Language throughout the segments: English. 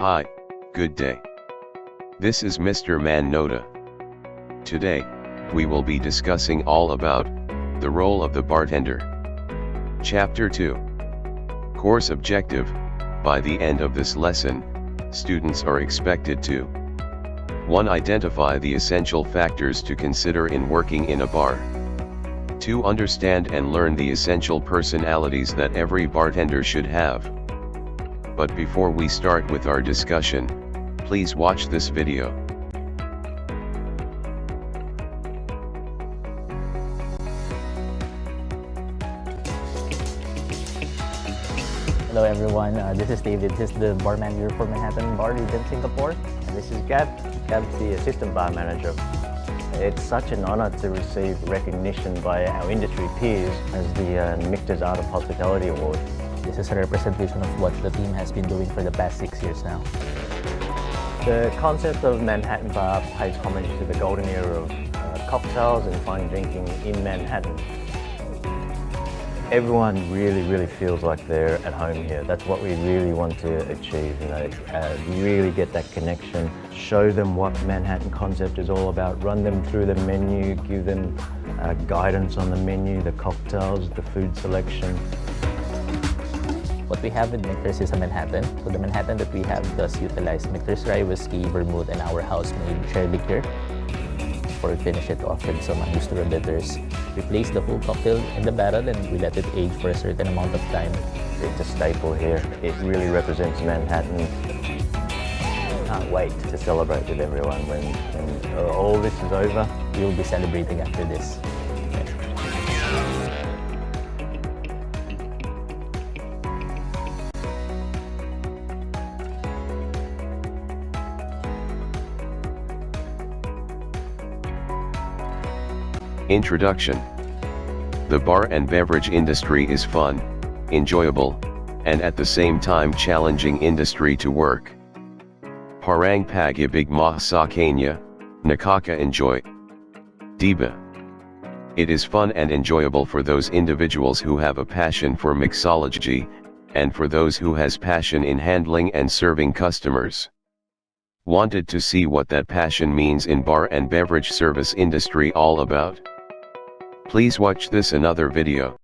Hi, good day. This is Mr. Manoda. Today, we will be discussing all about the role of the bartender. Chapter 2. Course objective. By the end of this lesson, students are expected to 1. Identify the essential factors to consider in working in a bar. 2. Understand and learn the essential personalities that every bartender should have. But before we start with our discussion, please watch this video. Hello everyone, this is David. This is the bar manager for Manhattan Bar in Singapore. And this is Gab. Gab's the assistant bar manager. It's such an honor to receive recognition by our industry peers as the Michter's Art of Hospitality Award. This is a representation of what the team has been doing for the past 6 years now. The concept of Manhattan Bar pays homage to the golden era of cocktails and fine drinking in Manhattan. Everyone really feels like they're at home here. That's what we really want to achieve, really get that connection, show them what Manhattan concept is all about, run them through the menu, give them guidance on the menu, the cocktails, the food selection. What we have with Michter's is a Manhattan. So the Manhattan that we have does utilize Michter's rye whiskey, vermouth, and our house-made cherry liqueur. Before we finish it off with some angostura bitters, we place the whole cocktail in the barrel and we let it age for a certain amount of time. It's a staple here. It really represents Manhattan. Can't wait to celebrate with everyone when all this is over. We will be celebrating after this. Introduction. The bar and beverage industry is fun, enjoyable, and at the same time challenging industry to work. Parang pag-ibig mo sa kanya, nakaka-enjoy. Diba? It is fun and enjoyable for those individuals who have a passion for mixology, and for those who has passion in handling and serving customers. Wanted to see what that passion means in bar and beverage service industry all about? Please watch this another video.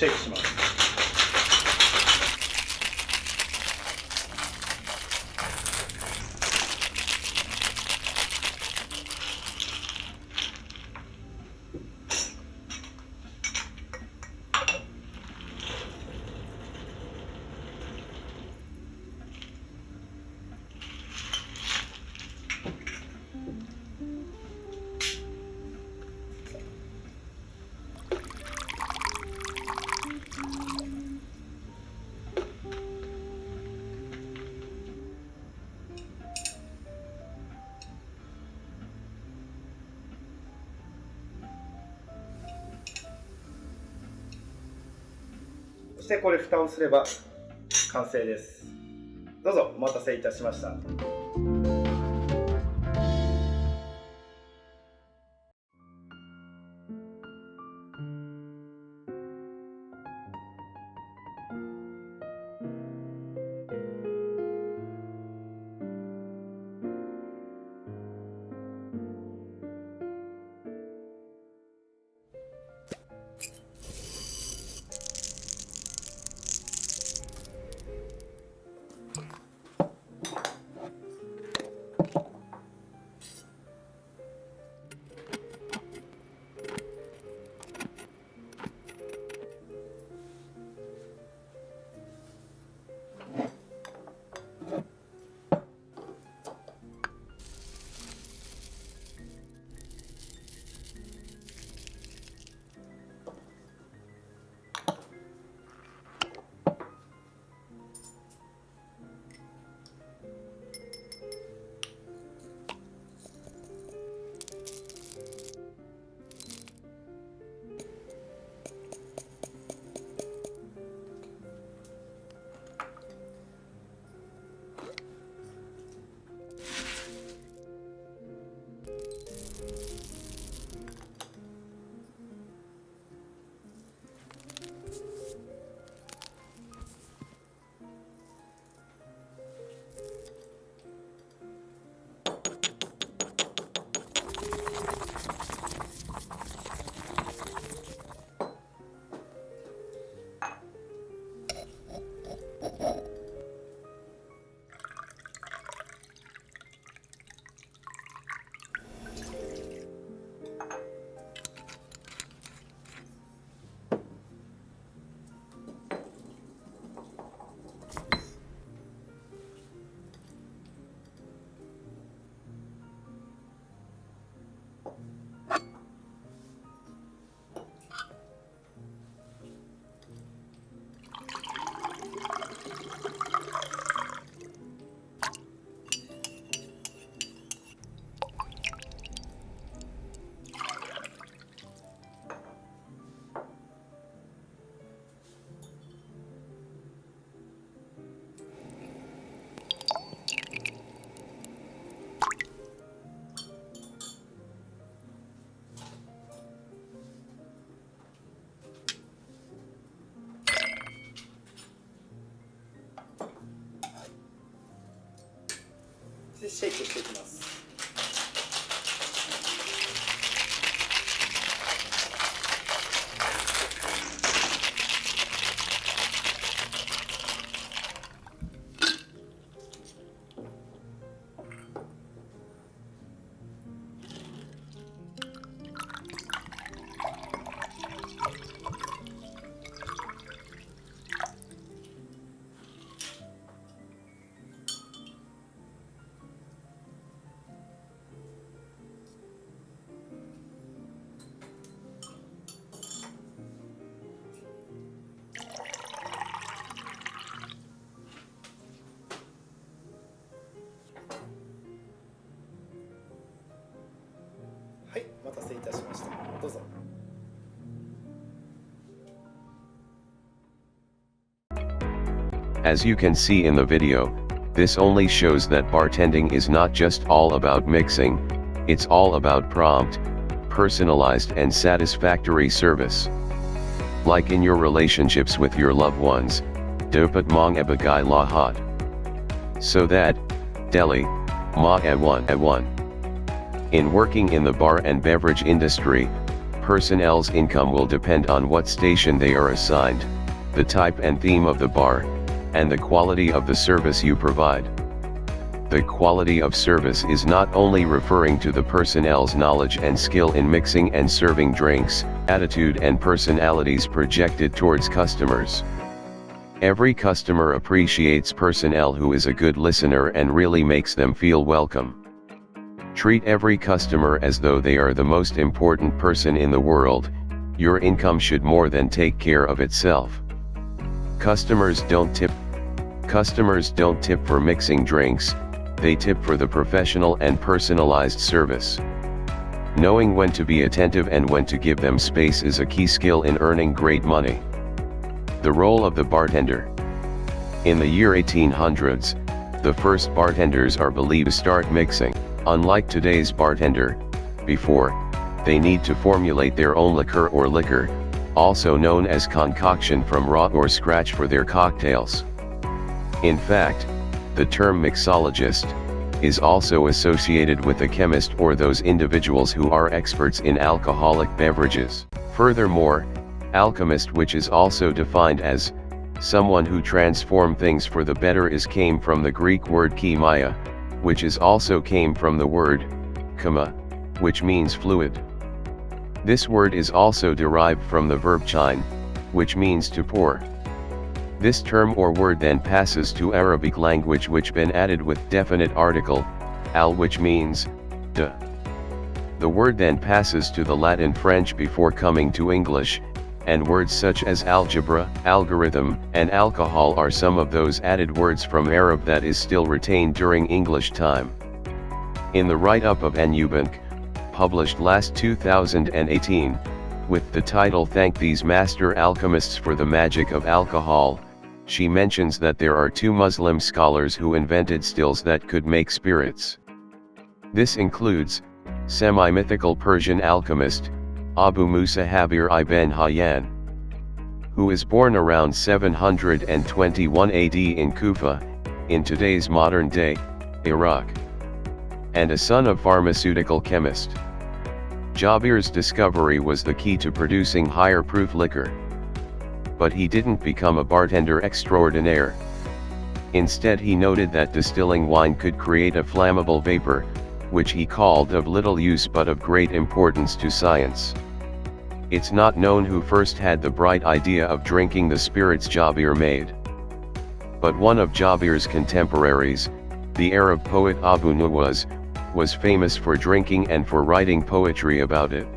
チェックします。そしてこれ蓋をすれば完成です。どうぞお待たせいたしました。シェイクしていきます。はい、お待たせいたしました。どうぞ。As you can see in the video, this only shows that bartending is not just all about mixing, it's all about prompt, personalized and satisfactory service. Like in your relationships with your loved ones, dapat mong ibigay lahat. So that, deli, ma ewan. In working in the bar and beverage industry, personnel's income will depend on what station they are assigned, the type and theme of the bar, and the quality of the service you provide. The quality of service is not only referring to the personnel's knowledge and skill in mixing and serving drinks, attitude and personalities projected towards customers. Every customer appreciates personnel who is a good listener and really makes them feel welcome. Treat every customer as though they are the most important person in the world. Your income should more than take care of itself. Customers don't tip for mixing drinks, they tip for the professional and personalized service. Knowing when to be attentive and when to give them space is a key skill in earning great money. The role of the bartender. In the year 1800s, the first bartenders are believed to start mixing. Unlike today's bartender, before, they need to formulate their own liquor or liquor, also known as concoction from raw or scratch for their cocktails. In fact, the term mixologist is also associated with a chemist or those individuals who are experts in alcoholic beverages. Furthermore, alchemist, which is also defined as someone who transform things for the better, came from the Greek word chemia, which also came from the word chema, which means fluid. This word is also derived from the verb chine, which means to pour. This term or word then passes to Arabic language, which been added with definite article, al, which means de. The word then passes to the Latin French before coming to English, and words such as algebra, algorithm, and alcohol are some of those added words from Arab that is still retained during English time. In the write-up of Nubank, published last 2018, with the title "Thank These Master Alchemists for the Magic of Alcohol," she mentions that there are two Muslim scholars who invented stills that could make spirits. This includes semi-mythical Persian alchemist Abu Musa Habir ibn Hayyan, who is born around 721 AD in Kufa, in today's modern-day Iraq, and a son of pharmaceutical chemist. Jabir's discovery was the key to producing higher proof liquor. But he didn't become a bartender extraordinaire. Instead, he noted that distilling wine could create a flammable vapor, which he called of little use but of great importance to science. It's not known who first had the bright idea of drinking the spirits Jabir made. But one of Jabir's contemporaries, the Arab poet Abu Nuwas, was famous for drinking and for writing poetry about it.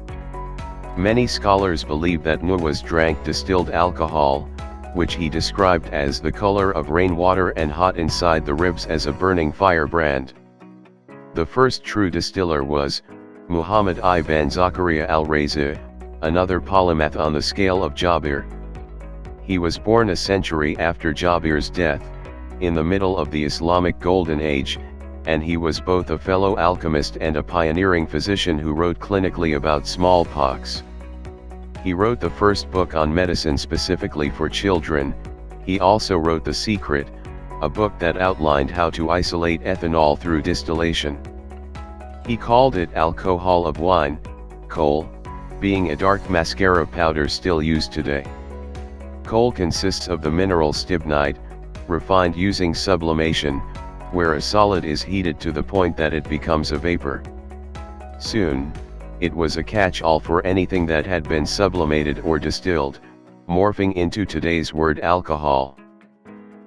Many scholars believe that Nuwas drank distilled alcohol, which he described as the color of rainwater and hot inside the ribs as a burning firebrand. The first true distiller was Muhammad ibn Zakaria al-Razi, another polymath on the scale of Jabir. He was born a century after Jabir's death, in the middle of the Islamic Golden Age, and he was both a fellow alchemist and a pioneering physician who wrote clinically about smallpox. He wrote the first book on medicine specifically for children. He also wrote The Secret, a book that outlined how to isolate ethanol through distillation. He called it alcohol of wine, coal, being a dark mascara powder still used today. Coal consists of the mineral stibnite, refined using sublimation, where a solid is heated to the point that it becomes a vapor. Soon, it was a catch-all for anything that had been sublimated or distilled, morphing into today's word alcohol.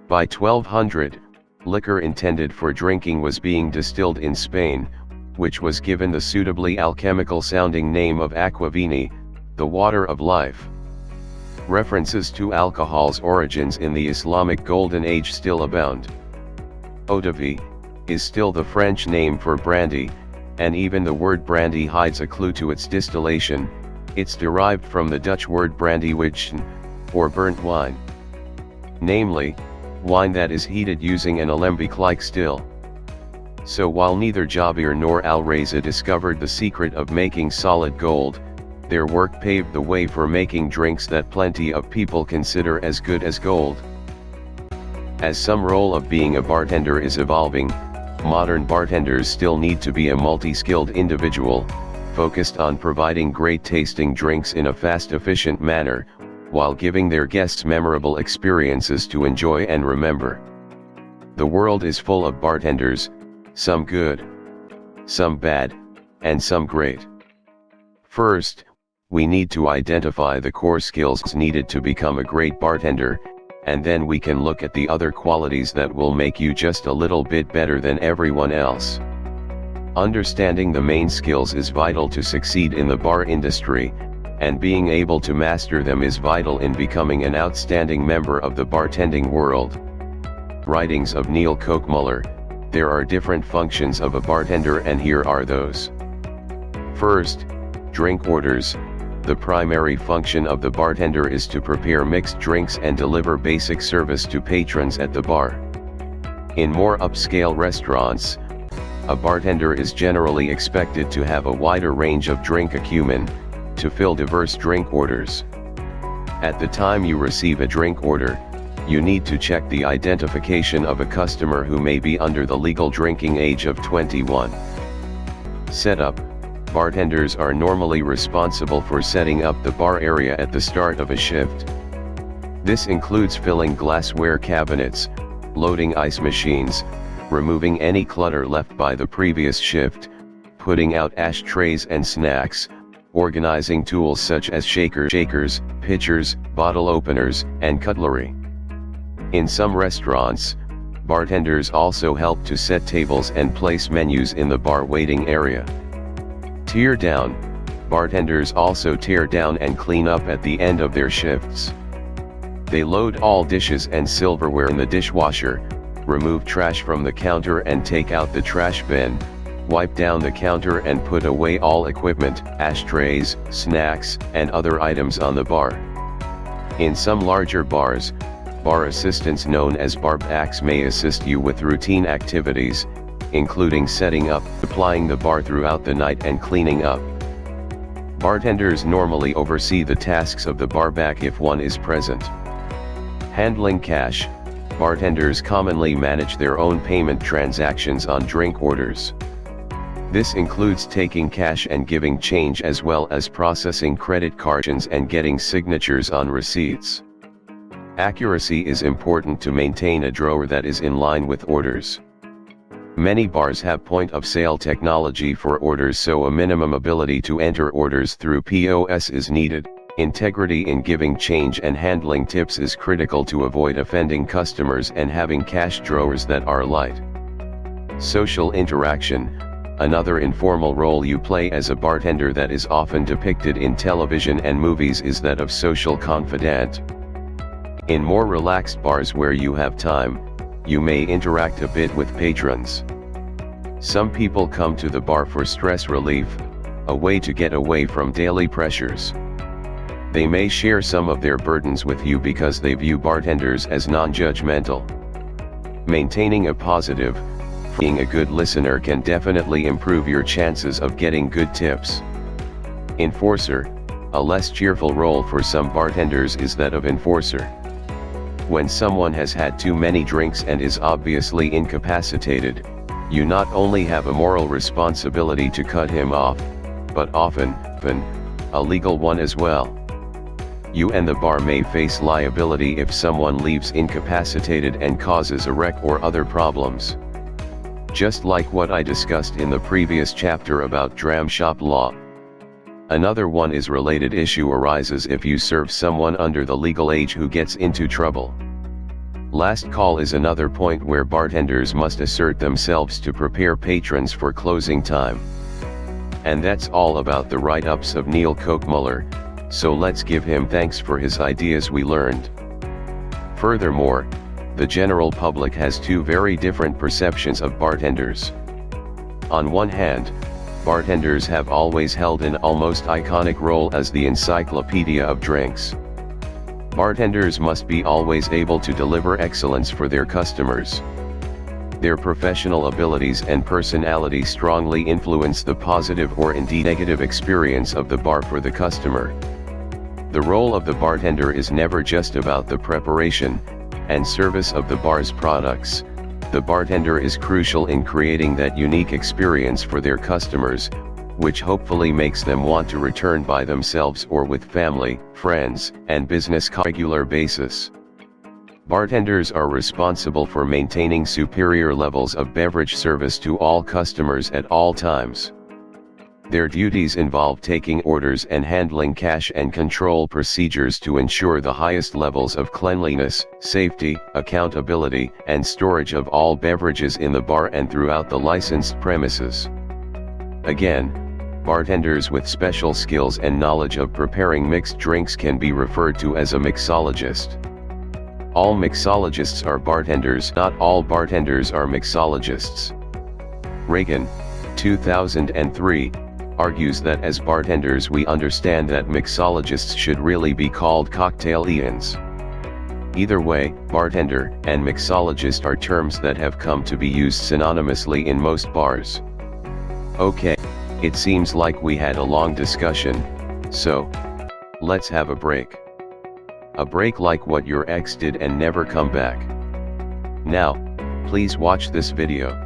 By 1200, liquor intended for drinking was being distilled in Spain, which was given the suitably alchemical-sounding name of aquavini, the water of life. References to alcohol's origins in the Islamic Golden Age still abound. Eau de vie is still the French name for brandy, and even the word brandy hides a clue to its distillation. It's derived from the Dutch word brandywichen, or burnt wine. Namely, wine that is heated using an alembic-like still. So while neither Jabir nor Al-Reza discovered the secret of making solid gold, their work paved the way for making drinks that plenty of people consider as good as gold. As some role of being a bartender is evolving, modern bartenders still need to be a multi-skilled individual, focused on providing great tasting drinks in a fast, efficient manner, while giving their guests memorable experiences to enjoy and remember. The world is full of bartenders, some good, some bad, and some great. First, we need to identify the core skills needed to become a great bartender, and then we can look at the other qualities that will make you just a little bit better than everyone else. Understanding the main skills is vital to succeed in the bar industry, and being able to master them is vital in becoming an outstanding member of the bartending world. Writings of Neil Kochmuller. There are different functions of a bartender, and here are those. First, drink orders. The primary function of the bartender is to prepare mixed drinks and deliver basic service to patrons at the bar. In more upscale restaurants, a bartender is generally expected to have a wider range of drink acumen, to fill diverse drink orders. At the time you receive a drink order, you need to check the identification of a customer who may be under the legal drinking age of 21. Setup. Bartenders are normally responsible for setting up the bar area at the start of a shift. This includes filling glassware cabinets, loading ice machines, removing any clutter left by the previous shift, putting out ashtrays and snacks, organizing tools such as shakers, pitchers, bottle openers, and cutlery. In some restaurants, bartenders also help to set tables and place menus in the bar waiting area. Tear down. Bartenders also tear down and clean up at the end of their shifts. They load all dishes and silverware in the dishwasher, remove trash from the counter and take out the trash bin, wipe down the counter and put away all equipment, ashtrays, snacks, and other items on the bar. In some larger bars, bar assistants known as bar backs may assist you with routine activities, including setting up, applying the bar throughout the night and cleaning up. Bartenders normally oversee the tasks of the bar back if one is present. Handling cash. Bartenders commonly manage their own payment transactions on drink orders. This includes taking cash and giving change, as well as processing credit cards and getting signatures on receipts. Accuracy is important to maintain a drawer that is in line with orders. Many bars have point-of-sale technology for orders, so a minimum ability to enter orders through POS is needed. Integrity in giving change and handling tips is critical to avoid offending customers and having cash drawers that are light. Social interaction. Another informal role you play as a bartender that is often depicted in television and movies is that of social confidant. In more relaxed bars where you have time, you may interact a bit with patrons. Some people come to the bar for stress relief, a way to get away from daily pressures. They may share some of their burdens with you because they view bartenders as non-judgmental. Maintaining a positive, being a good listener can definitely improve your chances of getting good tips. Enforcer. A less cheerful role for some bartenders is that of enforcer. When someone has had too many drinks and is obviously incapacitated, you not only have a moral responsibility to cut him off, but often, a legal one as well. You and the bar may face liability if someone leaves incapacitated and causes a wreck or other problems. Just like what I discussed in the previous chapter about dram shop law. Another one is related issue arises if you serve someone under the legal age who gets into trouble. Last call is another point where bartenders must assert themselves to prepare patrons for closing time. And that's all about the write-ups of Neil Kochmuller, so let's give him thanks for his ideas we learned. Furthermore, the general public has two very different perceptions of bartenders. On one hand, bartenders have always held an almost iconic role as the encyclopedia of drinks. Bartenders must be always able to deliver excellence for their customers. Their professional abilities and personality strongly influence the positive or indeed negative experience of the bar for the customer. The role of the bartender is never just about the preparation and service of the bar's products. The bartender is crucial in creating that unique experience for their customers, which hopefully makes them want to return by themselves or with family, friends, and business on a regular basis. Bartenders are responsible for maintaining superior levels of beverage service to all customers at all times. Their duties involve taking orders and handling cash and control procedures to ensure the highest levels of cleanliness, safety, accountability, and storage of all beverages in the bar and throughout the licensed premises. Again, bartenders with special skills and knowledge of preparing mixed drinks can be referred to as a mixologist. All mixologists are bartenders. Not all bartenders are mixologists. Reagan, 2003, argues that as bartenders we understand that mixologists should really be called cocktail-ians. Either way, bartender and mixologist are terms that have come to be used synonymously in most bars. Okay, it seems like we had a long discussion, so let's have a break. A break like what your ex did and never come back. Now, please watch this video.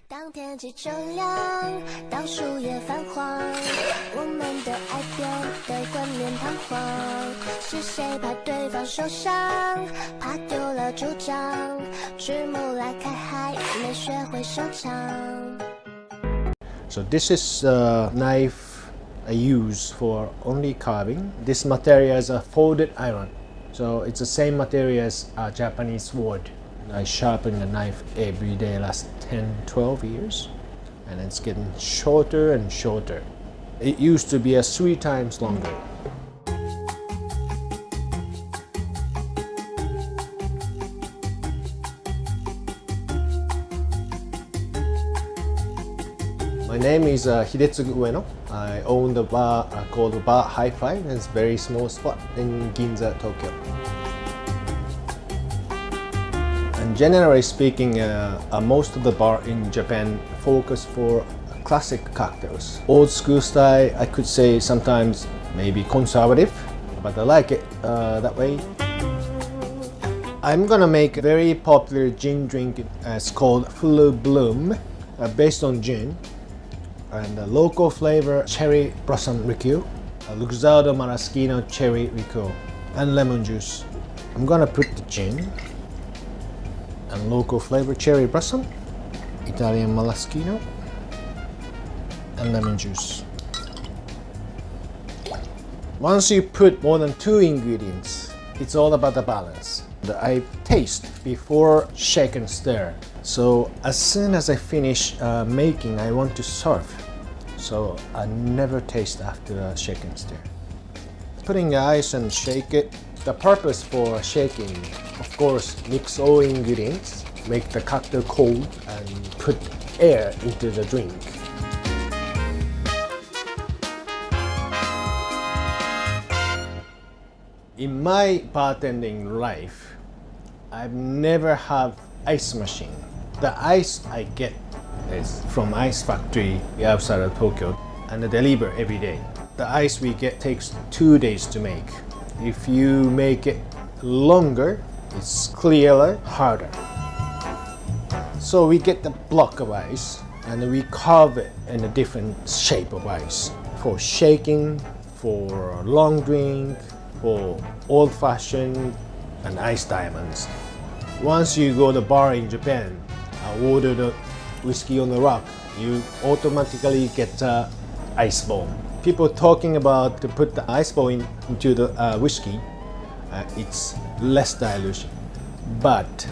当天气正亮，当树叶泛黄，我们的爱变得冠冕堂皇。是谁怕对方受伤，怕丢了主张，举目来看还没学会收场。 So this is a knife I use for only carving. This material is a folded iron, so it's the same material as a Japanese sword. I sharpen the knife every day last 10-12 years, and it's getting shorter and shorter. It used to be 3 times longer. My name is Hidetsugu Ueno. I own the bar called Bar Hi-Fi. It's a very small spot in Ginza, Tokyo. And generally speaking, most of the bar in Japan focus for classic cocktails. Old school style, I could say sometimes maybe conservative, but I like it that way. I'm gonna make a very popular gin drink. It's called Full Bloom, based on gin. And the local flavor cherry blossom liqueur, Luxardo Maraschino cherry liqueur, and lemon juice. I'm gonna put the gin and local flavor cherry blossom, Italian Maraschino, and lemon juice. Once you put more than 2 ingredients, it's all about the balance. I taste before shake and stir. So as soon as I finish making, I want to serve. So I never taste after shake and stir. Putting the ice and shake it. The purpose for shaking, of course, mix all ingredients, make the cocktail cold, and put air into the drink. In my bartending life, I've never had ice machine. The ice I get is from ice factory outside of Tokyo and deliver every day. The ice we get takes 2 days to make. If you make it longer, it's clearer, harder. So we get the block of ice and we carve it in a different shape of ice. For shaking, for long drink, for old-fashioned and ice diamonds. Once you go to the bar in Japan, order the whiskey on the rock, you automatically get the ice ball. People talking about to put the ice ball into the whiskey, it's less dilution, but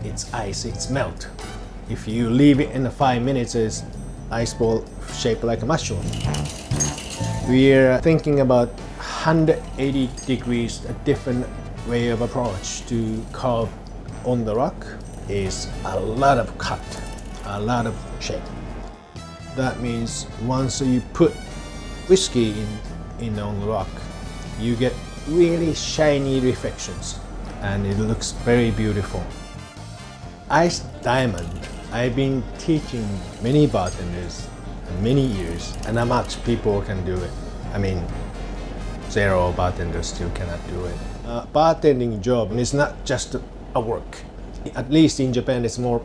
it's ice, it's melt. If you leave it in 5 minutes, it's ice ball shaped like a mushroom. We're thinking about 180 degrees, a different way of approach to carve on the rock is a lot of cut, a lot of shape. That means once you put whiskey in on the rock, you get really shiny reflections and it looks very beautiful. Ice diamond, I've been teaching many bartenders many years and how much people can do it. I mean, zero bartenders still cannot do it. Bartending job is not just a work. At least in Japan, it's more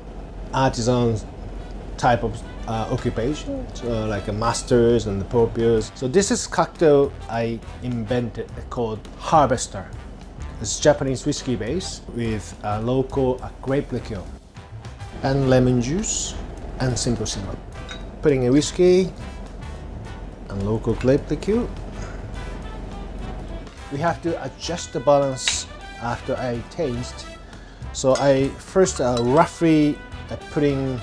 artisan type of occupation, so like a masters and the proprios. So this is cocktail I invented called Harvester. It's Japanese whiskey base with a local grape liqueur and lemon juice and simple syrup. Putting a whiskey and local grape liqueur. We have to adjust the balance after I taste. So I first roughly putting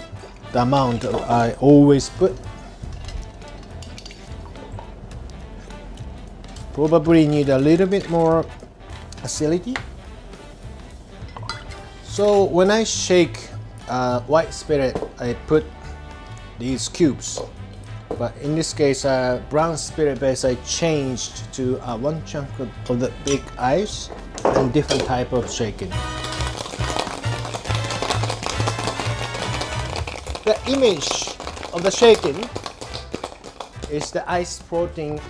the amount I always put. Probably need a little bit more acidity. So when I shake white spirit, I put these cubes. But in this case, brown spirit base, I changed to one chunk of the big ice and different type of shaking. The image of the shaking is the ice floating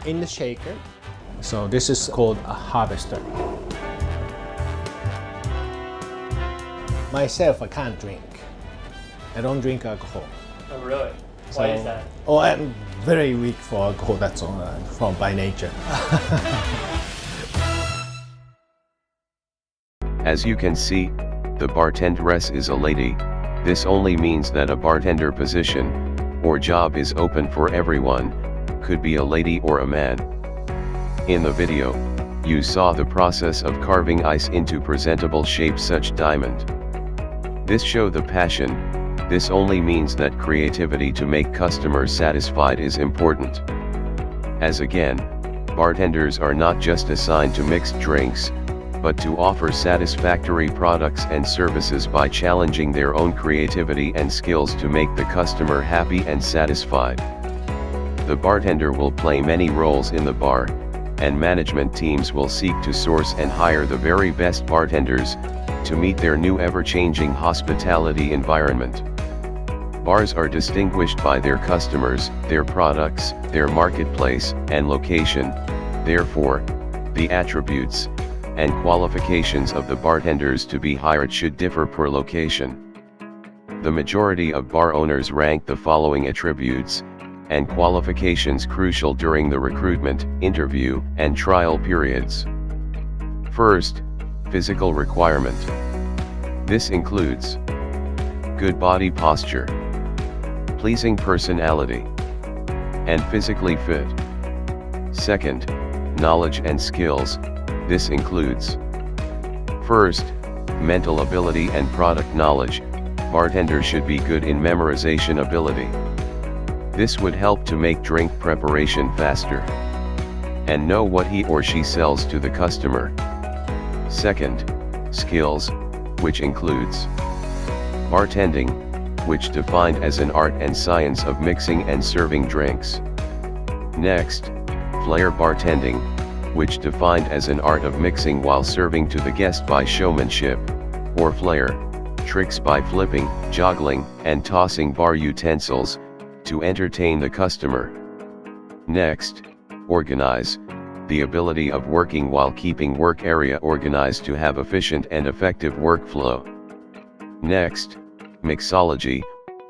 in the shaker. So this is called a harvester. Myself, I can't drink. I don't drink alcohol. Oh, really? Why is that? Oh, I'm very weak for alcohol, that's all, from by nature. As you can see, the bartendress is a lady. This only means that a bartender position or job is open for everyone, could be a lady or a man. In the video, you saw the process of carving ice into presentable shape such diamond. This show the passion. This only means that creativity to make customers satisfied is important. As again, bartenders are not just assigned to mixed drinks, but to offer satisfactory products and services by challenging their own creativity and skills to make the customer happy and satisfied. The bartender will play many roles in the bar, and management teams will seek to source and hire the very best bartenders, to meet their new ever-changing hospitality environment. Bars are distinguished by their customers, their products, their marketplace, and location. Therefore, the attributes and qualifications of the bartenders to be hired should differ per location. The majority of bar owners rank the following attributes and qualifications crucial during the recruitment, interview, and trial periods. First, physical requirement. This includes good body posture, pleasing personality, and physically fit. Second, knowledge and skills. This includes first, mental ability and product knowledge, Bartender should be good in memorization ability. This would help to make drink preparation faster. And know what he or she sells to the customer. Second, skills, which includes bartending, which defined as an art and science of mixing and serving drinks. Next, flair bartending, which defined as an art of mixing while serving to the guest by showmanship, or flair, tricks by flipping, juggling, and tossing bar utensils, to entertain the customer. Next, organize, the ability of working while keeping work area organized to have efficient and effective workflow. Next, mixology,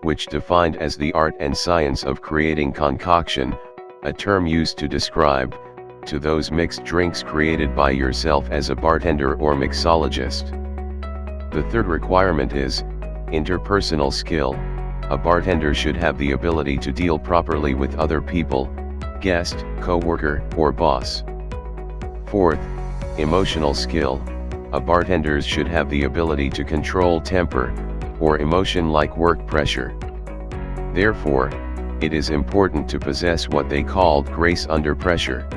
which defined as the art and science of creating concoction, a term used to describe, to those mixed drinks created by yourself as a bartender or mixologist. The third requirement is interpersonal skill. A bartender should have the ability to deal properly with other people, guest, co-worker, or boss. Fourth, emotional skill. A bartender should have the ability to control temper, or emotion like work pressure. Therefore, it is important to possess what they called grace under pressure.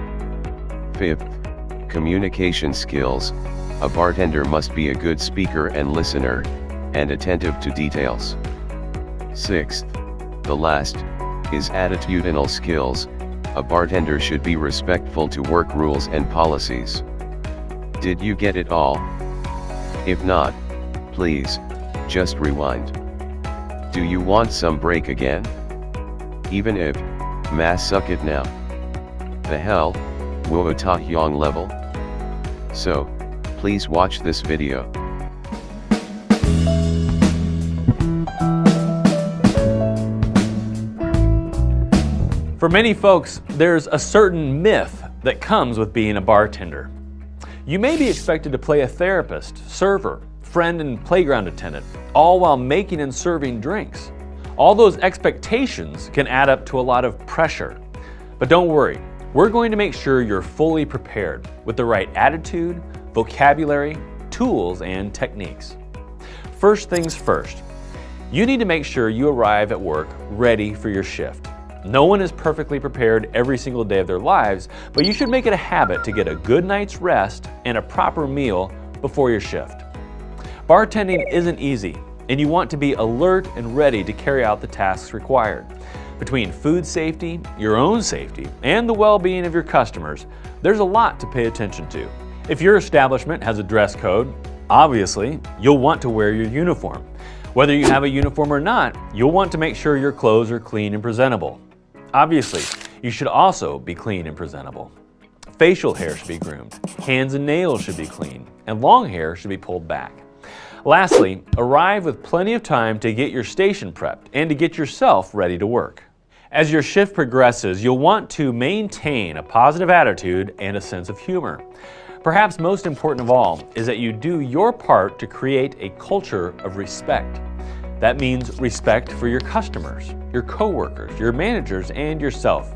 Fifth, communication skills. A bartender must be a good speaker and listener, and attentive to details. Sixth, the last, is attitudinal skills. A bartender should be respectful to work rules and policies. Did you get it all? If not, please, just rewind. Do you want some break again? Even if, suck it now. The hell, wo ta hyong level? So, please watch this video. For many folks, there's a certain myth that comes with being a bartender. You may be expected to play a therapist, server, friend, and playground attendant, all while making and serving drinks. All those expectations can add up to a lot of pressure. But don't worry, we're going to make sure you're fully prepared with the right attitude, vocabulary, tools, and techniques. First things first, you need to make sure you arrive at work ready for your shift. No one is perfectly prepared every single day of their lives, but you should make it a habit to get a good night's rest and a proper meal before your shift. Bartending isn't easy, and you want to be alert and ready to carry out the tasks required. Between food safety, your own safety, and the well-being of your customers, there's a lot to pay attention to. If your establishment has a dress code, obviously, you'll want to wear your uniform. Whether you have a uniform or not, you'll want to make sure your clothes are clean and presentable. Obviously, you should also be clean and presentable. Facial hair should be groomed, hands and nails should be clean, and long hair should be pulled back. Lastly, arrive with plenty of time to get your station prepped and to get yourself ready to work. As your shift progresses, you'll want to maintain a positive attitude and a sense of humor. Perhaps most important of all is that you do your part to create a culture of respect. That means respect for your customers, your coworkers, your managers, and yourself.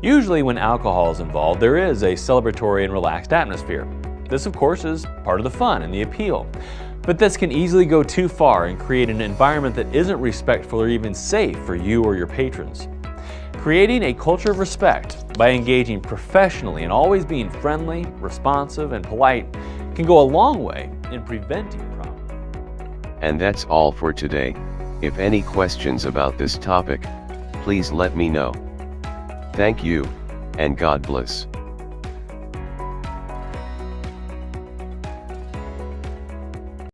Usually when alcohol is involved, there is a celebratory and relaxed atmosphere. This, of course, is part of the fun and the appeal. But this can easily go too far and create an environment that isn't respectful or even safe for you or your patrons. Creating a culture of respect by engaging professionally and always being friendly, responsive, and polite can go a long way in preventing problems. And that's all for today. If any questions about this topic, please let me know. Thank you, and God bless.